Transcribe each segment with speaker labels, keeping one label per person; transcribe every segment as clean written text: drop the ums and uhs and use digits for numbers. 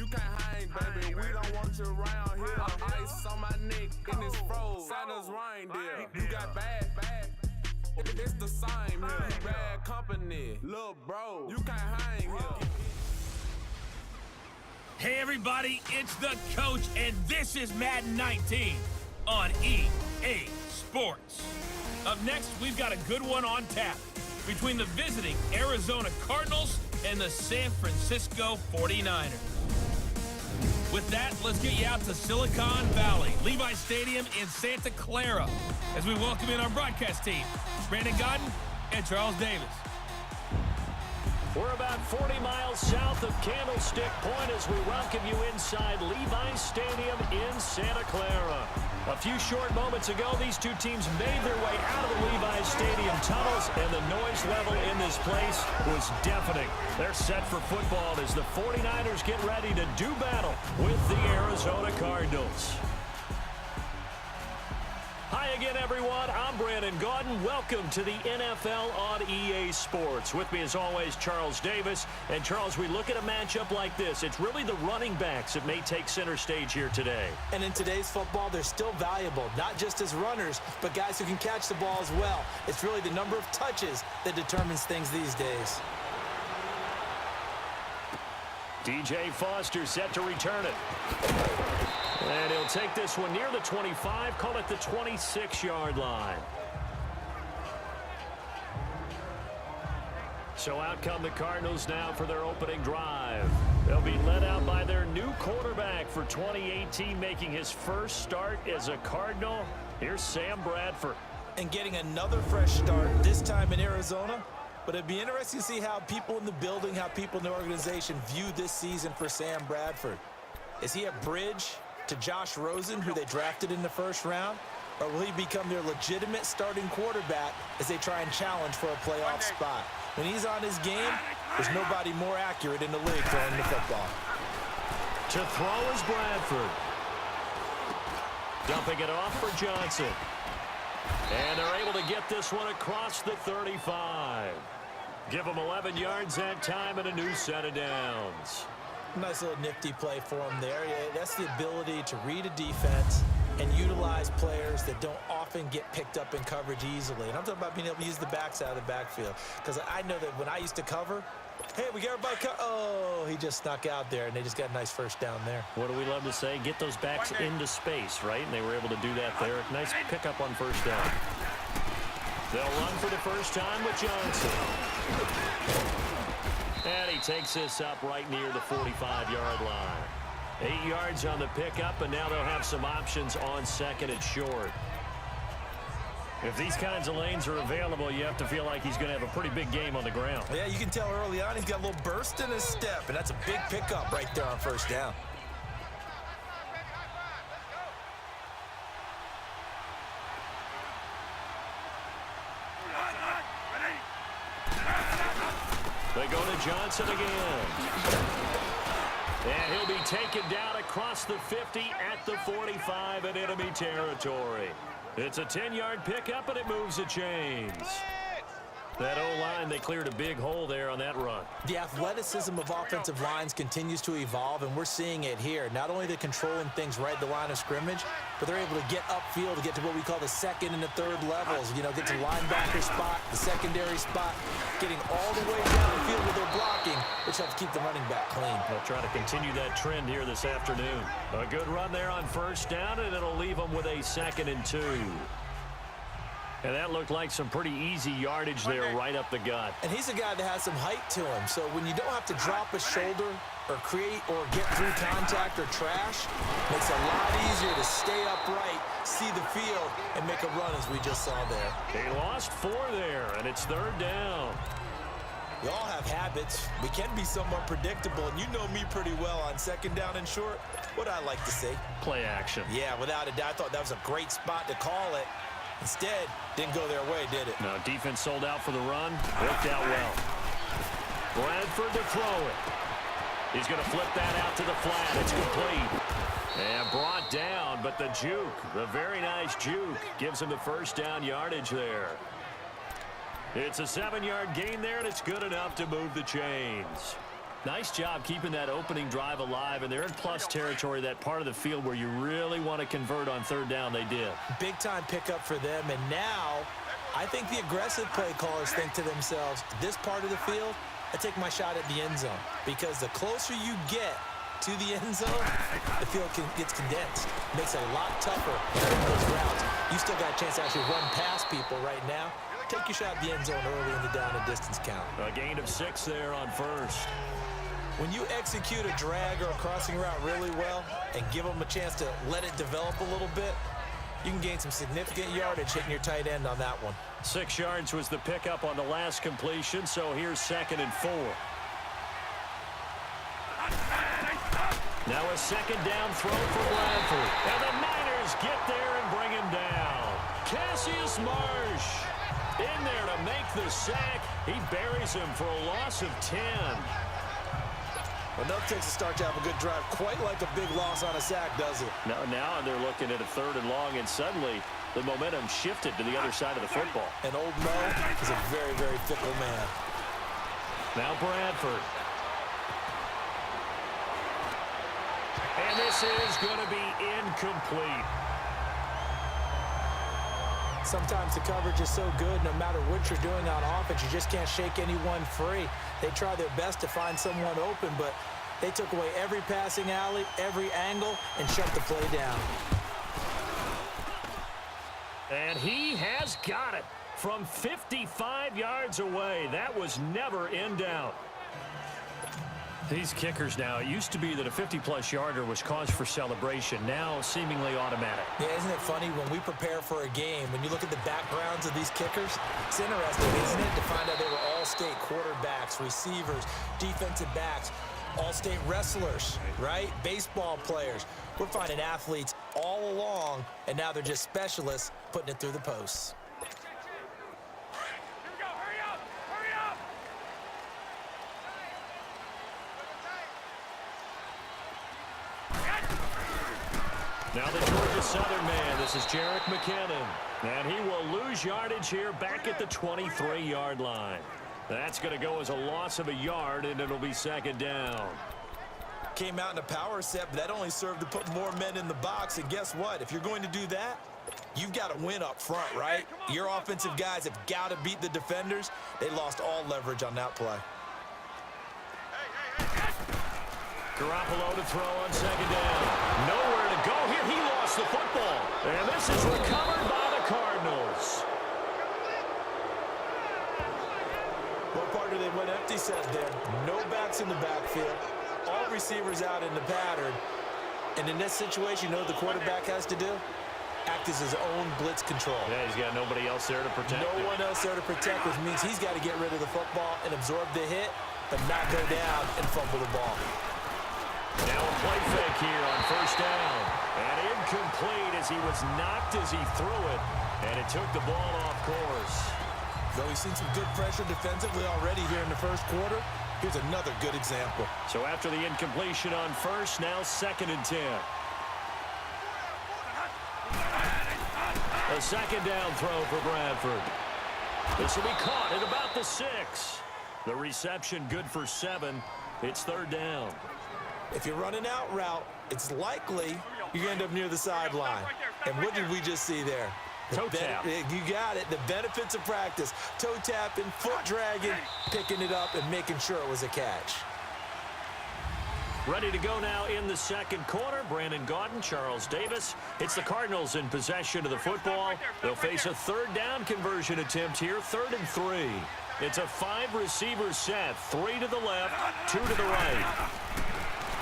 Speaker 1: You can't hang, baby. We don't want you around here. Ice on my neck and it's froze. Santa's reindeer. You got bad. It's the same here. You bad company. Lil' bro, you can't hang here.
Speaker 2: Hey everybody, it's the coach, and this is Madden 19 on EA Sports. Up next, we've got a good one on tap between the visiting Arizona Cardinals and the San Francisco 49ers. With that, let's get you out to Silicon Valley, Levi Stadium in Santa Clara, as we welcome in our broadcast team, Brandon Godden and Charles Davis.
Speaker 3: We're about 40 miles south of Candlestick Point as we welcome you inside Levi Stadium in Santa Clara. A few short moments ago, these two teams made their way out of the Levi Stadium tunnels, and the noise level in this place was deafening. They're set for football as the 49ers get ready to do battle with the Arizona Cardinals. Hi again, everyone. I'm Brandon Godden. Welcome to the NFL on EA Sports. With me, as always, Charles Davis. And, Charles, we look at a matchup like this. It's really the running backs that may take center stage here today.
Speaker 4: And in today's football, they're still valuable, not just as runners, but guys who can catch the ball as well. It's really the number of touches that determines things these days.
Speaker 3: DJ Foster set to return it. And he'll take this one near the 25, call it the 26-yard line. So out come the Cardinals now for their opening drive. They'll be led out by their new quarterback for 2018, making his first start as a Cardinal. Here's Sam Bradford.
Speaker 4: And getting another fresh start, this time in Arizona. But it'd be interesting to see how people in the building, how people in the organization view this season for Sam Bradford. Is he a bridge to Josh Rosen, who they drafted in the first round? Or will he become their legitimate starting quarterback as they try and challenge for a playoff spot? When he's on his game, there's nobody more accurate in the league throwing the football.
Speaker 3: To throw is Bradford. Dumping it off for Johnson. And they're able to get this one across the 35. Give them 11 yards that time and a new set of downs.
Speaker 4: Nice little nifty play for him there. Yeah, that's the ability to read a defense and utilize players that don't often get picked up in coverage easily. And I'm talking about being able to use the backside of the backfield. Because I know that when I used to cover, hey, we got everybody oh, he just snuck out there, and they just got a nice first down there.
Speaker 3: What do we love to say? Get those backs into space, right? And they were able to do that there. Nice pickup on first down. They'll run for the first time with Johnson. And he takes this up right near the 45-yard line. 8 yards on the pickup, and now they'll have some options on second and short. If these kinds of lanes are available, you have to feel like he's going to have a pretty big game on the ground.
Speaker 4: Yeah, you can tell early on he's got a little burst in his step, and that's a big pickup right there on first down.
Speaker 3: They go to Johnson again. And he'll be taken down across the 50 at the 45 in enemy territory. It's a 10-yard pickup, and it moves the chains. That O-line, they cleared a big hole there on that run.
Speaker 4: The athleticism of offensive lines continues to evolve, and we're seeing it here. Not only are they controlling things right at the line of scrimmage, but they're able to get upfield to get to what we call the second and the third levels. You know, get to the linebacker spot, the secondary spot, getting all the way down the field with their blocking, which helps keep the running back clean.
Speaker 3: They'll try to continue that trend here this afternoon. A good run there on first down, and it'll leave them with a 2nd and 2. And that looked like some pretty easy yardage there right up the gut.
Speaker 4: And he's a guy that has some height to him. So when you don't have to drop a shoulder or create or get through contact or trash, it makes it a lot easier to stay upright, see the field, and make a run as we just saw there.
Speaker 3: They lost 4 there, and it's 3rd down.
Speaker 4: We all have habits. We can be somewhat predictable, and you know me pretty well on 2nd down and short. What I like to say?
Speaker 3: Play action.
Speaker 4: Yeah, without a doubt. I thought that was a great spot to call it. Instead, didn't go their way, did it?
Speaker 3: No, defense sold out for the run. Worked out well. Bradford to throw it. He's going to flip that out to the flat. It's complete. And brought down, but the juke, the very nice juke, gives him the first down yardage there. It's a 7-yard gain there, and it's good enough to move the chains. Nice job keeping that opening drive alive, and they're in plus territory, that part of the field where you really want to convert on third down. They did.
Speaker 4: Big-time pickup for them, and now I think the aggressive play callers think to themselves, this part of the field, I take my shot at the end zone, because the closer you get to the end zone, the field gets condensed. Makes it a lot tougher in those routes. You still got a chance to actually run past people right now. Take your shot at the end zone early in the down and distance count.
Speaker 3: A gain of 6 there on first.
Speaker 4: When you execute a drag or a crossing route really well and give them a chance to let it develop a little bit, you can gain some significant yardage hitting your tight end on that one.
Speaker 3: 6 yards was the pickup on the last completion, so here's 2nd and 4. Now a 2nd down throw for Bradford. And the Niners get there and bring him down. Cassius Marsh in there to make the sack. He buries him for a loss of 10.
Speaker 4: Enough takes a start to have a good drive. Quite like a big loss on a sack, does it?
Speaker 3: Now they're looking at a 3rd and long, and suddenly the momentum shifted to the other side of the football.
Speaker 4: And old Mo is a very, very fickle man.
Speaker 3: Now Bradford. And this is going to be incomplete.
Speaker 4: Sometimes the coverage is so good, no matter what you're doing on offense, you just can't shake anyone free. They try their best to find someone open, but they took away every passing alley, every angle, and shut the play down.
Speaker 3: And he has got it from 55 yards away. That was never in doubt. These kickers now, it used to be that a 50-plus yarder was cause for celebration. Now, seemingly automatic.
Speaker 4: Yeah, isn't it funny when we prepare for a game, when you look at the backgrounds of these kickers, it's interesting, isn't it, to find out they were all-state quarterbacks, receivers, defensive backs, all-state wrestlers, right? Baseball players. We're finding athletes all along, and now they're just specialists putting it through the posts.
Speaker 3: Now the Georgia Southern man, this is Jerick McKinnon. And he will lose yardage here back at the 23-yard line. That's going to go as a loss of a yard, and it'll be 2nd down.
Speaker 4: Came out in a power set, but that only served to put more men in the box. And guess what? If you're going to do that, you've got to win up front, right? Your offensive guys have got to beat the defenders. They lost all leverage on that play.
Speaker 3: Garoppolo to throw on 2nd down. Nowhere to go here. He lost the football. And this is recovered by the Cardinals.
Speaker 4: What part of they went empty set there? No backs in the backfield. All receivers out in the pattern. And in this situation, you know what the quarterback has to do? Act as his own blitz control.
Speaker 3: Yeah, he's got nobody else there to protect him.
Speaker 4: No one else there to protect, which means he's got to get rid of the football and absorb the hit, but not go down and fumble the ball.
Speaker 3: Now a play fake here on 1st down. And incomplete as he was knocked as he threw it. And it took the ball off course.
Speaker 4: Though we've seen some good pressure defensively already here in the first quarter, here's another good example.
Speaker 3: So after the incompletion on 1st, now 2nd and 10. A 2nd down throw for Bradford. This will be caught at about the 6. The reception good for 7. It's 3rd down.
Speaker 4: If you're running out route, it's likely you're going to end up near the sideline. And what did we just see there?
Speaker 3: Toe tap.
Speaker 4: You got it. The benefits of practice. Toe tapping, foot dragging, picking it up, and making sure it was a catch.
Speaker 3: Ready to go now in the 2nd quarter. Brandon Gaudin, Charles Davis. It's the Cardinals in possession of the football. They'll face a 3rd down conversion attempt here, 3rd and 3. It's a 5-receiver set, 3 to the left, 2 to the right.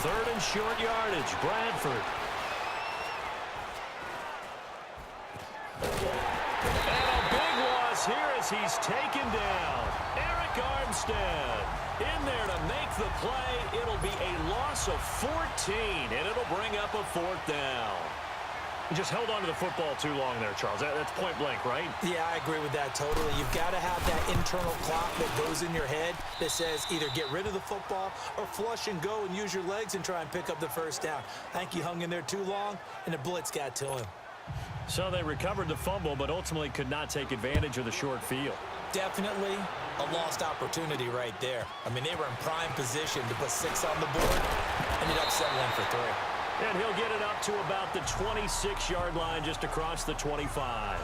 Speaker 3: 3rd and short yardage, Bradford. And a big loss here as he's taken down. Eric Armstead in there to make the play. It'll be a loss of 14, and it'll bring up a 4th down. He just held on to the football too long there, Charles. That's point blank, right?
Speaker 4: Yeah, I agree with that totally. You've got to have that internal clock that goes in your head that says either get rid of the football or flush and go and use your legs and try and pick up the 1st down. I think he hung in there too long, and the blitz got to him.
Speaker 3: So they recovered the fumble, but ultimately could not take advantage of the short field.
Speaker 4: Definitely. A lost opportunity right there. I mean, they were in prime position to put 6 on the board. Ended up settling for 3.
Speaker 3: And he'll get it up to about the 26-yard line just across the 25.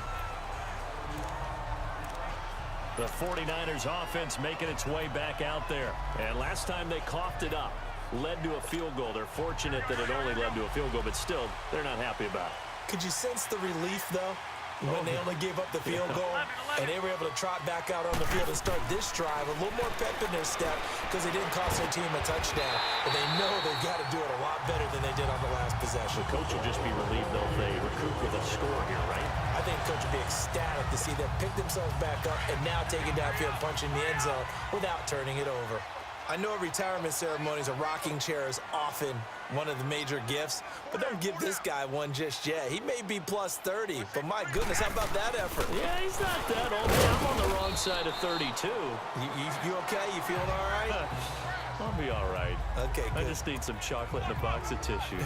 Speaker 3: The 49ers offense making its way back out there. And last time they coughed it up, led to a field goal. They're fortunate that it only led to a field goal, but still, they're not happy about it.
Speaker 4: Could you sense the relief, though, when they only gave up the field goal and they were able to trot back out on the field and start this drive a little more pep in their step because they didn't cost their team a touchdown, but they know they've got to do it a lot better than they did on the last possession.
Speaker 3: The coach will just be relieved, though, if they recoup with a score here, right?
Speaker 4: I think the coach will be ecstatic to see them pick themselves back up and now take it downfield, punching the end zone without turning it over. I know at retirement ceremonies, a rocking chair is often one of the major gifts, but don't give this guy one just yet. He may be plus 30, but my goodness, how about that effort?
Speaker 3: Yeah, he's not that old. I'm on the wrong side of 32.
Speaker 4: You okay? You feeling all right?
Speaker 3: I'll be all right.
Speaker 4: Okay, good.
Speaker 3: I just need some chocolate and a box of tissues.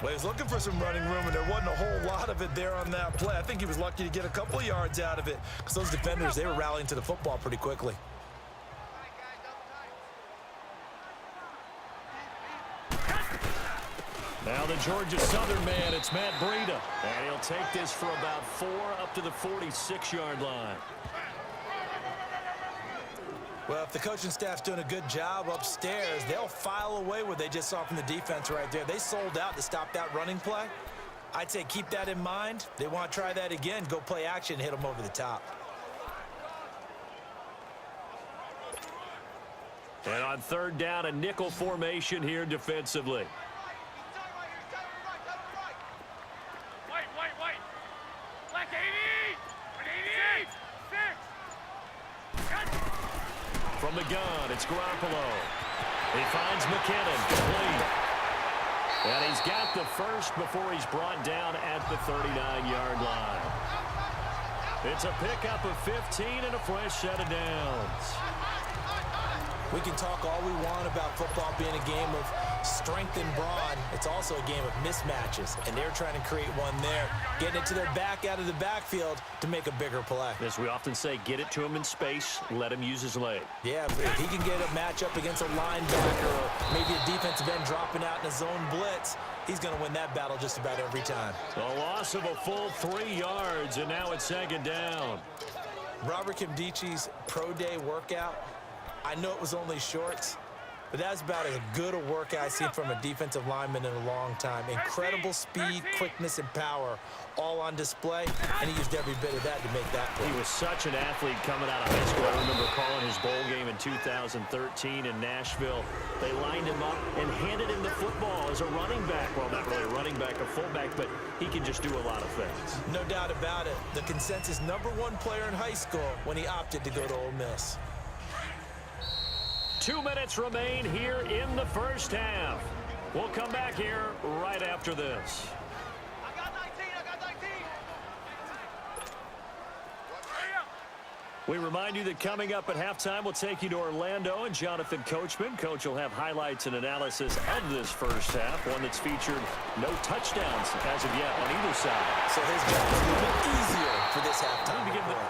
Speaker 4: Well, he was looking for some running room, and there wasn't a whole lot of it there on that play. I think he was lucky to get a couple of yards out of it because those defenders, they were rallying to the football pretty quickly.
Speaker 3: Now the Georgia Southern man, it's Matt Breida. And he'll take this for about 4 up to the 46-yard line.
Speaker 4: Well, if the coaching staff's doing a good job upstairs, they'll file away what they just saw from the defense right there. They sold out to stop that running play. I'd say keep that in mind. They want to try that again, go play action, hit them over the top.
Speaker 3: And on 3rd down, a nickel formation here defensively. From the gun, it's Garoppolo. He finds McKinnon, complete. And he's got the first before he's brought down at the 39-yard line. It's a pickup of 15 and a fresh set of downs.
Speaker 4: We can talk all we want about football being a game of strength and brawn. It's also a game of mismatches, and they're trying to create one there, getting it to their back out of the backfield to make a bigger play.
Speaker 3: As we often say, get it to him in space, let him use his leg.
Speaker 4: Yeah, if he can get a matchup against a linebacker or maybe a defensive end dropping out in a zone blitz, he's going to win that battle just about every time.
Speaker 3: A loss of a full 3 yards, and now it's 2nd down.
Speaker 4: Robert Kimdichi's pro day workout, I know it was only shorts, but that's about as good a workout I've seen from a defensive lineman in a long time. Incredible speed, quickness, and power all on display, and he used every bit of that to make that play.
Speaker 3: He was such an athlete coming out of high school. I remember calling his bowl game in 2013 in Nashville. They lined him up and handed him the football as a running back. Well, not really a running back, a fullback, but he can just do a lot of things.
Speaker 4: No doubt about it. The consensus #1 player in high school when he opted to go to Ole Miss.
Speaker 3: 2 minutes remain here in the first half. We'll come back here right after this.
Speaker 5: I got 19.
Speaker 3: We remind you that coming up at halftime, we'll take you to Orlando and Jonathan Coachman. Coach will have highlights and analysis of this first half, one that's featured no touchdowns as of yet on either side.
Speaker 4: So his job is a little bit easier for this halftime.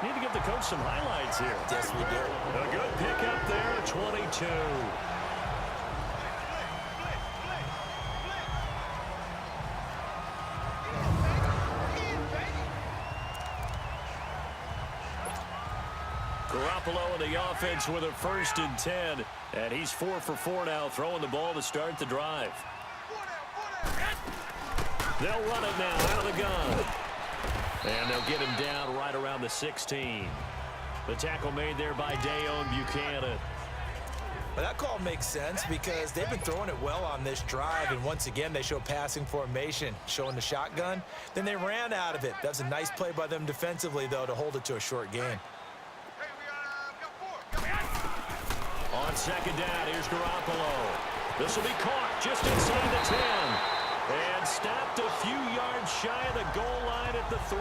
Speaker 3: Need to give the coach some highlights here.
Speaker 4: Yes, we do.
Speaker 3: A good pickup there, 22. Garoppolo in the offense with a 1st and 10. And he's 4 for 4 now, throwing the ball to start the drive. They'll run it now out of the gun. And they'll get him down right around the 16. The tackle made there by Dayon Buchanan.
Speaker 4: Well, that call makes sense because they've been throwing it well on this drive, and once again, they show passing formation, showing the shotgun. Then they ran out of it. That was a nice play by them defensively, though, to hold it to a short game.
Speaker 3: On 2nd down, here's Garoppolo. This will be caught just inside the 10. And stopped a few yards shy of the goal line at the 3.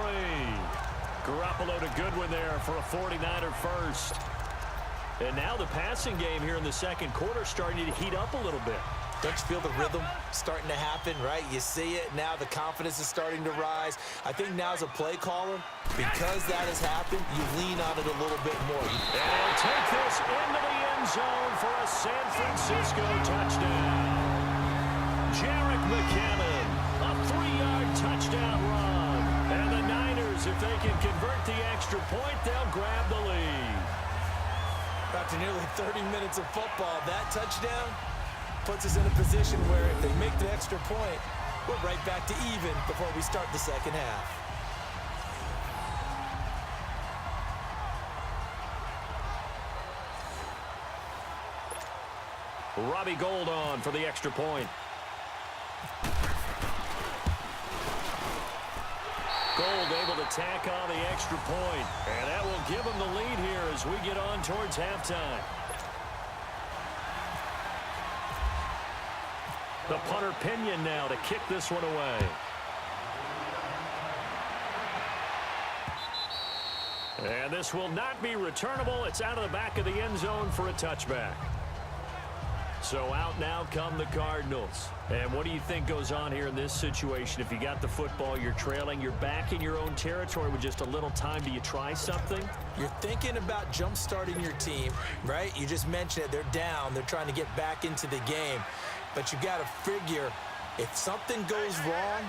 Speaker 3: Garoppolo to Goodwin there for a 49er first. And now the passing game here in the 2nd quarter starting to heat up a little bit.
Speaker 4: Don't you feel the rhythm starting to happen, right? You see it. Now the confidence is starting to rise. I think now as a play caller, because that has happened, you lean on it a little bit more.
Speaker 3: And take this into the end zone for a San Francisco touchdown. Jerick McKinnon, a 3-yard touchdown run. And the Niners, if they can convert the extra point, they'll grab the lead.
Speaker 4: After nearly 30 minutes of football, that touchdown puts us in a position where if they make the extra point, we're right back to even before we start the second half.
Speaker 3: Robbie Gould on for the extra point. Gould able to tack on the extra point, and that will give him the lead here as we get on towards halftime. The punter Pinion now to kick this one away. And this will not be returnable. It's out of the back of the end zone for a touchback. So out now come the Cardinals. And what do you think goes on here in this situation? If you got the football, you're trailing, you're back in your own territory with just a little time. Do you try something?
Speaker 4: You're thinking about jump-starting your team, right? You just mentioned it. They're down. They're trying to get back into the game. But you got to figure, if something goes wrong,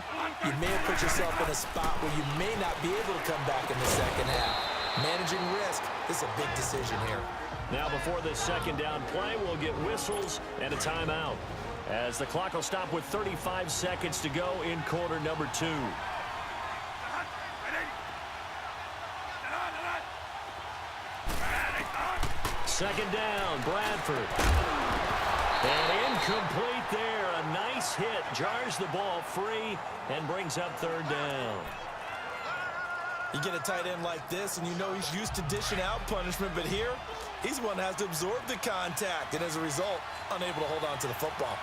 Speaker 4: you may have put yourself in a spot where you may not be able to come back in the second half. Managing risk, this is a big decision here.
Speaker 3: Now before this second down play, we'll get whistles and a timeout, as the clock will stop with 35 seconds to go in quarter number 2. Second down, Bradford. And incomplete there. A nice hit. Jars the ball free and brings up third down.
Speaker 4: You get a tight end like this, and you know he's used to dishing out punishment, but here, he's the one that has to absorb the contact, and as a result, unable to hold on to the football.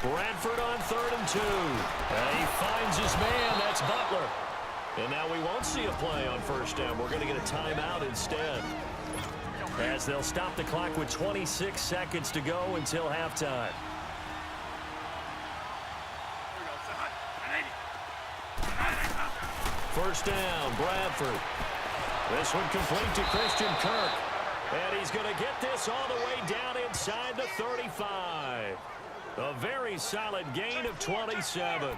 Speaker 3: Bradford on 3rd and 2. And he finds his man. That's Butler. And now we won't see a play on first down. We're going to get a timeout instead, as they'll stop the clock with 26 seconds to go until halftime. First down, Bradford. This one complete to Christian Kirk. And he's going to get this all the way down inside the 35. A very solid gain of 27.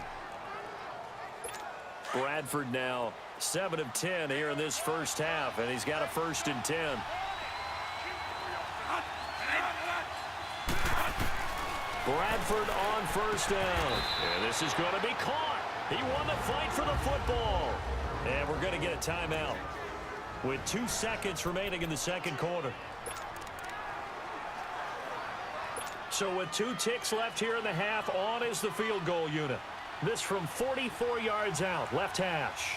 Speaker 3: Bradford now 7 of 10 here in this first half, and he's got a 1st and 10. Bradford on first down. And this is going to be caught. He won the fight for the football. And we're going to get a timeout with 2 seconds remaining in the second quarter. So with 2 ticks left here in the half, on is the field goal unit. This from 44 yards out, left hash.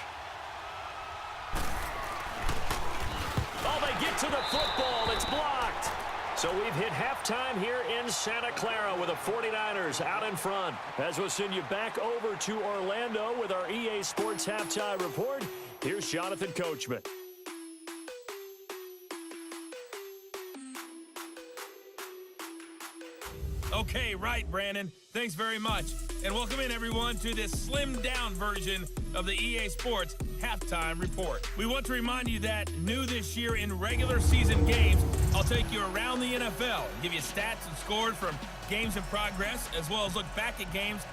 Speaker 3: Oh, they get to the football. It's blocked. So we've hit halftime here in Santa Clara with the 49ers out in front. As we'll send you back over to Orlando with our EA Sports Halftime Report, here's Jonathan Coachman.
Speaker 2: Okay, right, Brandon. Thanks very much. And welcome in, everyone, to this slimmed-down version of the EA Sports Halftime Report. We want to remind you that new this year in regular season games, I'll take you around the NFL, give you stats and scores from games in progress, as well as look back at games